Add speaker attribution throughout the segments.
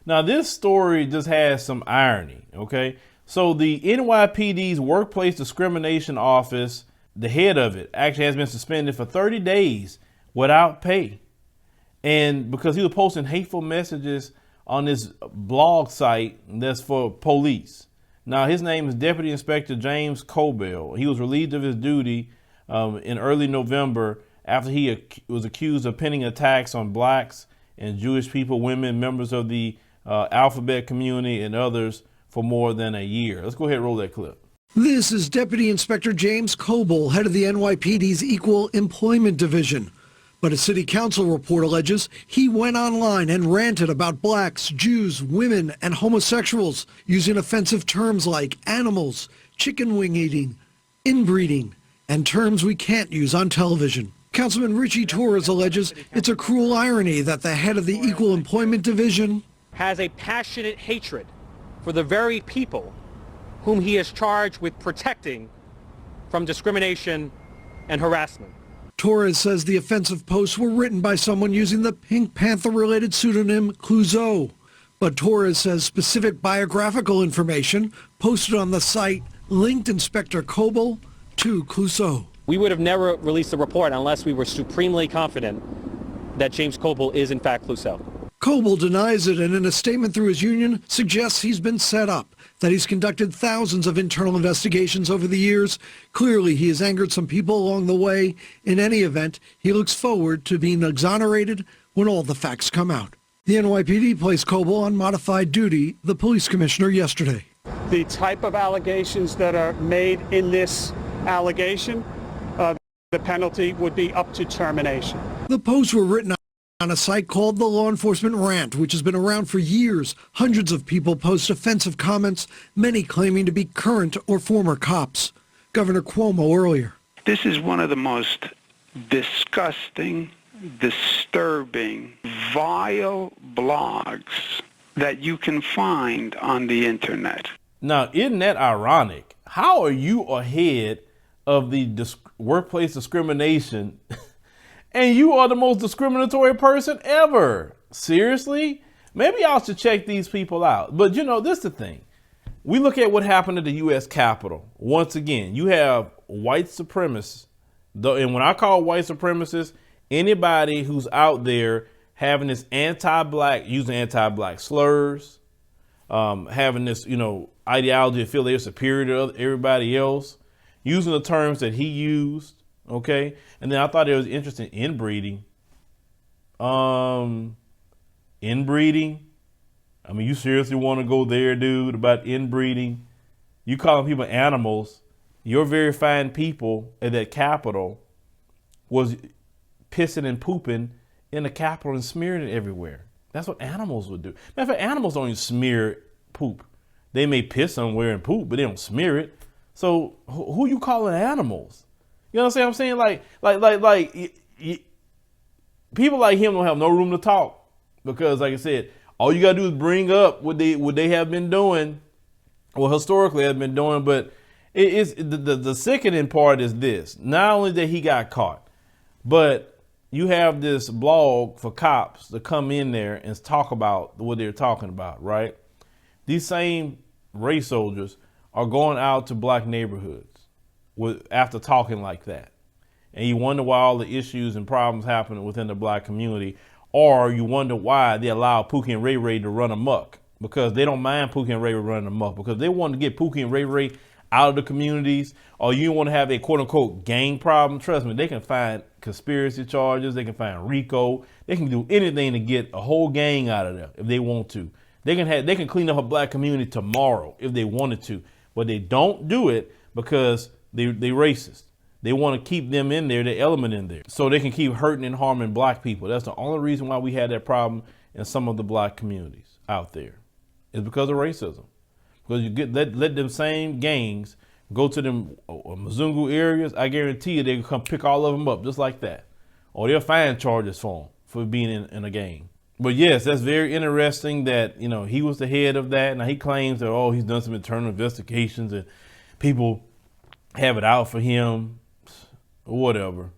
Speaker 1: Now, this story just has some irony, okay? So the NYPD's Workplace Discrimination Office, the head of it, actually has been suspended for 30 days without pay. And because he was posting hateful messages on this blog site that's for police. Now, his name is Deputy Inspector James Coble. He was relieved of his duty in early November after he was accused of pinning attacks on blacks and Jewish people, women, members of the alphabet community, and others for more than a year. Let's go ahead and roll that clip.
Speaker 2: This is Deputy Inspector James Coble, head of the NYPD's Equal Employment Division. But a city council report alleges he went online and ranted about blacks, Jews, women, and homosexuals, using offensive terms like animals, chicken wing eating, inbreeding, and terms we can't use on television. Councilman Richie Torres alleges it's a cruel irony that the head of the Equal Employment Division
Speaker 3: has a passionate hatred for the very people whom he is charged with protecting from discrimination and harassment.
Speaker 2: Torres says the offensive posts were written by someone using the Pink Panther-related pseudonym Clouseau. But Torres says specific biographical information posted on the site linked Inspector Coble to Clouseau.
Speaker 3: We would have never released the report unless we were supremely confident that James Coble is in fact Clouseau.
Speaker 2: Coble denies it, and in a statement through his union suggests he's been set up, that he's conducted thousands of internal investigations over the years. Clearly, he has angered some people along the way. In any event, he looks forward to being exonerated when all the facts come out. The NYPD placed Coble on modified duty, the police commissioner, yesterday.
Speaker 4: The type of allegations that are made in this allegation, the penalty would be up to termination.
Speaker 2: The posts were written on a site called the Law Enforcement Rant, which has been around for years. Hundreds of people post offensive comments, many claiming to be current or former cops. Governor Cuomo earlier.
Speaker 5: This is one of the most disgusting, disturbing, vile blogs that you can find on the internet.
Speaker 1: Now, isn't that ironic? How are you ahead of the workplace discrimination and you are the most discriminatory person ever? Seriously? Maybe I should check these people out. But you know, this is the thing. We look at what happened at the U.S. Capitol. Once again, you have white supremacists. And when I call white supremacists, anybody who's out there having this anti-black, using anti-black slurs, having this, ideology to feel they're superior to everybody else, using the terms that he used. Okay. And then I thought it was interesting, inbreeding. Inbreeding. I mean, you seriously want to go there, dude, about inbreeding? You calling people animals. Your very fine people at that Capitol was pissing and pooping in the Capitol and smearing it everywhere. That's what animals would do. Matter of fact, animals don't even smear poop. They may piss somewhere and poop, but they don't smear it. So who you calling animals? You know what I'm saying? People like him don't have no room to talk because, like I said, all you gotta do is bring up what they have been doing, well, historically have been doing. But it's the sickening part is this: not only that he got caught, but you have this blog for cops to come in there and talk about what they're talking about, right? These same race soldiers are going out to black neighborhoods after talking like that. And you wonder why all the issues and problems happen within the black community, or you wonder why they allow Pookie and Ray Ray to run amok, because they don't mind Pookie and Ray Ray running amok, because they want to get Pookie and Ray Ray out of the communities, or you want to have a quote unquote gang problem. Trust me, they can find conspiracy charges, they can find RICO, they can do anything to get a whole gang out of there if they want to. They can clean up a black community tomorrow if they wanted to, but they don't do it because they racist. They want to keep them in there, the element in there, so they can keep hurting and harming black people. That's the only reason why we had that problem in some of the black communities out there, is because of racism. Because you let them same gangs go to them Mzungu areas, I guarantee you they can come pick all of them up just like that, or they'll find charges for them for being in a gang. But yes, that's very interesting that he was the head of that. Now he claims that he's done some internal investigations and people have it out for him. Whatever.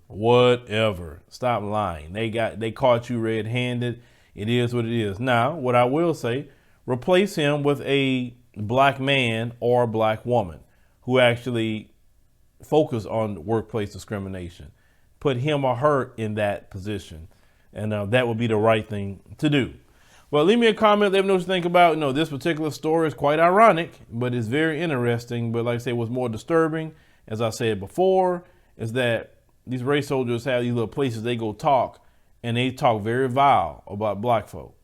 Speaker 1: Stop lying. They caught you red-handed. It is what it is. Now, what I will say, replace him with a black man or a black woman who actually focus on workplace discrimination. Put him or her in that position, and that would be the right thing to do. Well, leave me a comment. Let me know what you think about. This particular story is quite ironic, but it's very interesting. But like I say, what's more disturbing, as I said before, is that these race soldiers have these little places they go talk, and they talk very vile about black folk.